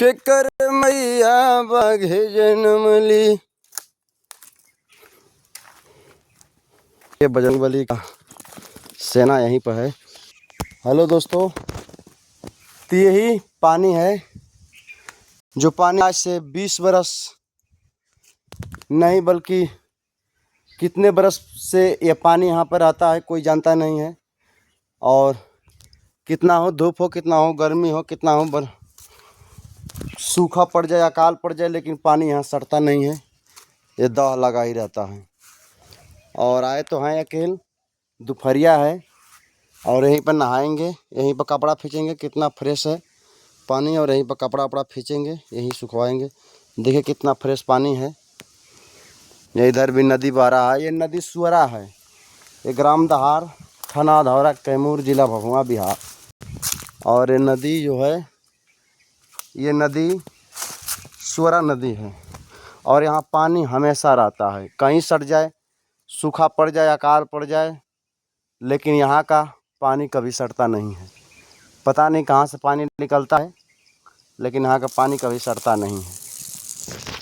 के कर मैया बाघे जन्म ली। ये बजरंगबली का सेना यहीं पर है। हेलो दोस्तों, तो यही पानी है जो पानी आज से 20 बरस नहीं बल्कि कितने बरस से ये पानी यहाँ पर आता है कोई जानता नहीं है। और कितना हो धूप हो, कितना हो गर्मी हो, कितना हो सूखा पड़ जाए, अकाल पड़ जाए, लेकिन पानी यहाँ सड़ता नहीं है, ये दाह लगा ही रहता है। और आए तो हैं अकेले, दोपहरिया है और यहीं पर नहाएंगे, यहीं पर कपड़ा खींचेंगे। कितना फ्रेश है पानी, और यहीं पर कपड़ा वपड़ा खींचेंगे, यहीं सुखवाएंगे। देखिए कितना फ्रेश पानी है। ये इधर भी नदी बह रहा है, ये नदी सुअरा है। ये ग्राम दहार, थाना धौरा, कैमूर, जिला भभुआ, बिहार। और ये नदी जो है, ये नदी सुअरा नदी है। और यहाँ पानी हमेशा रहता है, कहीं सड़ जाए, सूखा पड़ जाए, अकाल पड़ जाए, लेकिन यहाँ का पानी कभी सड़ता नहीं है। पता नहीं कहाँ से पानी निकलता है, लेकिन यहाँ का पानी कभी सड़ता नहीं है।